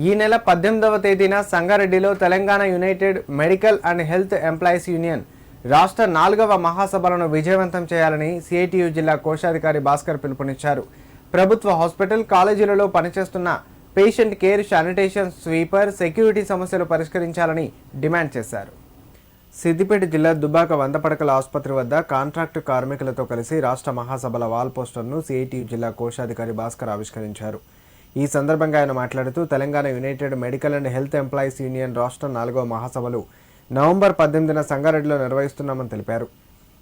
ఈ నెల 18వ తేదీన సంగారెడ్డిలో Telangana united medical and health employees union రాష్ట్ర 4వ మహాసభలను విజయవంతం చేయాలని సిఐటియు జిల్లా కోశాధికారి భాస్కర్ పిలుపునిచ్చారు. ప్రభుత్వ హాస్పిటల్, కాలేజీలలో పనిచేస్తున్న patient care, sanitation, sweeper, security సమస్యలు పరిష్కరించాలని డిమాండ్ చేశారు. సిద్దిపేట జిల్లా దుబ్బాక 100 పడకల ఆసుపత్రి వద్ద కాంట్రాక్టు కార్మికులతో కలిసి రాష్ట్ర మహాసభల వాల్ పోస్టర్ను సిఐటియు జిల్లా కోశాధికారి భాస్కర్ ఆవిష్కరించారు. ఈ సందర్భంగా ఆయన మాట్లాడుతూ Telangana united medical and health employees union రాష్ట్ర 4వ మహాసభలు నవంబర్ 18న సంగారెడ్డిలో నిర్వహిస్తున్నామని తెలిపారు.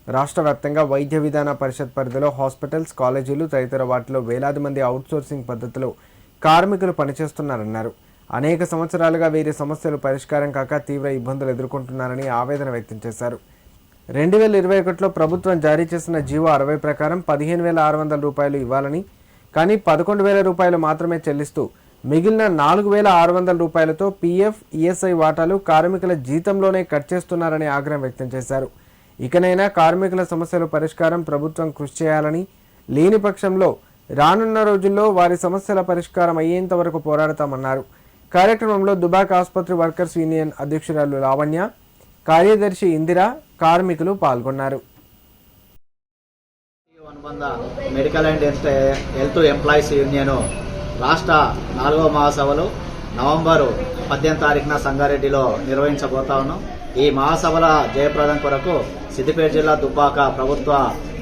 రాష్ట్ర వ్యాప్తంగా వైద్య విధాన పరిషత్ పరిధిలో హాస్పిటల్స్, కాలేజీలు తదితర వాటిలో వేలాది మంది అవుట్సోర్సింగ్ పద్ధతిలో కార్మికులు పనిచేస్తున్నారన్నారు. అనేక సంవత్సరాలుగా వీరి సమస్యలు పరిష్కారం కాక తీవ్ర ఇబ్బందులు ఎదుర్కొంటున్నారని ఆవేదన వ్యక్తం చేశారు. 2021లో ప్రభుత్వం జారీ చేసిన జీవో 60 ప్రకారం 15,600 రూపాయలు ఇవ్వాలని, కానీ 11,000 రూపాయలు మాత్రమే చెల్లిస్తూ మిగిలిన 4,600 రూపాయలతో పీఎఫ్, ఈఎస్ఐ వాటాలు కార్మికుల జీతంలోనే కట్ చేస్తున్నారని ఆగ్రహం వ్యక్తం చేశారు. ఇకనైనా కార్మికుల సమస్యల పరిష్కారం ప్రభుత్వం కృషి చేయాలని, లేని పక్షంలో రానున్న రోజుల్లో వారి సమస్యల పరిష్కారం అయ్యేంత వరకు పోరాడతామన్నారు. కార్యక్రమంలో దుబాక ఆసుపత్రి వర్కర్స్ యూనియన్ అధ్యక్షురాలు లావణ్య, కార్యదర్శి ఇందిర, కార్మికులు పాల్గొన్నారు. Medical and health employees union రాష్ట్ర 4వ మహాసభలు నవంబర్ 18 తారీఖున సంగారెడ్డిలో నిర్వహించబోతా ఉన్నాం. ఈ మహాసభల జయప్రదం కొరకు సిద్దిపేట జిల్లా దుబ్బాక ప్రభుత్వ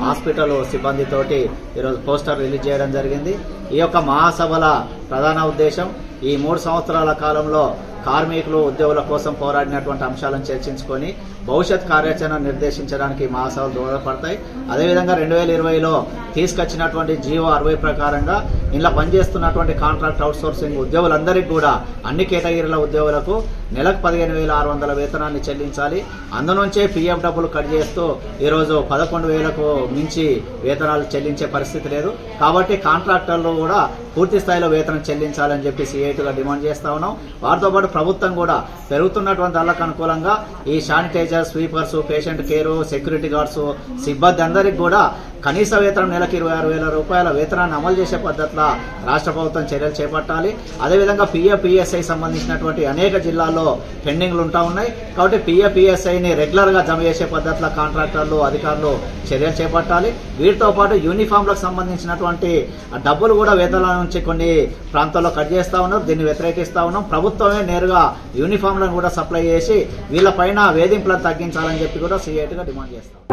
హాస్పిటల్ సిబ్బందితోటి ఈరోజు పోస్టర్ రిలీజ్ చేయడం జరిగింది. ఈ యొక్క మహాసభల ప్రధాన ఉద్దేశం ఈ 3 సంవత్సరాల కాలంలో కార్మికులు, ఉద్యోగుల కోసం పోరాడినటువంటి అంశాలను చర్చించుకొని భవిష్యత్ కార్యాచరణ నిర్దేశించడానికి మహాసభలు దోహదపడతాయి. అదేవిధంగా 2020లో తీసుకొచ్చినటువంటి జీవో 60 ప్రకారంగా ఇలా పనిచేస్తున్నటువంటి కాంట్రాక్ట్ అవుట్సోర్సింగ్ ఉద్యోగులందరికీ కూడా అన్ని కేటగిరీల ఉద్యోగులకు నెలకు 15,600 వేతనాన్ని చెల్లించాలి. అందునుంచే పీఎఫ్ డబ్బులు కట్ చేస్తూ ఈరోజు 11,000కు మించి వేతనాలు చెల్లించే పరిస్థితి లేదు. కాబట్టి కాంట్రాక్టర్లు కూడా పూర్తి స్థాయిలో వేతనం చెల్లించాలని చెప్పి సిఐటిగా డిమాండ్ చేస్తా ఉన్నాం. వారితో పాటు ప్రభుత్వం కూడా పెరుగుతున్నటువంటి వాళ్ళకు అనుకూలంగా ఈ sanitizer, sweepers, patient care, security guards సిబ్బంది అందరికీ కూడా కనీస వేతనం నెలకు 26,000 రూపాయల వేతనాన్ని అమలు చేసే పద్ధతిలో రాష్ట్ర ప్రభుత్వం చర్యలు చేపట్టాలి. అదేవిధంగా పీఎఫ్, ఈఎస్ఐ సంబంధించినటువంటి అనేక జిల్లాల్లో పెండింగ్లు ఉంటా ఉన్నాయి. కాబట్టి పీఎఫ్, ఈఎస్ఐని రెగ్యులర్ గా జమ చేసే పద్ధతిలో కాంట్రాక్టర్లు, అధికారులు చర్యలు చేపట్టాలి. వీటితో పాటు యూనిఫామ్లకు సంబంధించినటువంటి డబ్బులు కూడా వేతనాల నుంచి కొన్ని ప్రాంతాల్లో కట్ చేస్తా ఉన్నారు. దీన్ని వ్యతిరేకిస్తా ఉన్నాం. ప్రభుత్వమే నేరుగా యూనిఫామ్లను కూడా సప్లై చేసి వీళ్ళపైన వేధింపులను తగ్గించాలని చెప్పి కూడా సిఐటిగా డిమాండ్ చేస్తాం.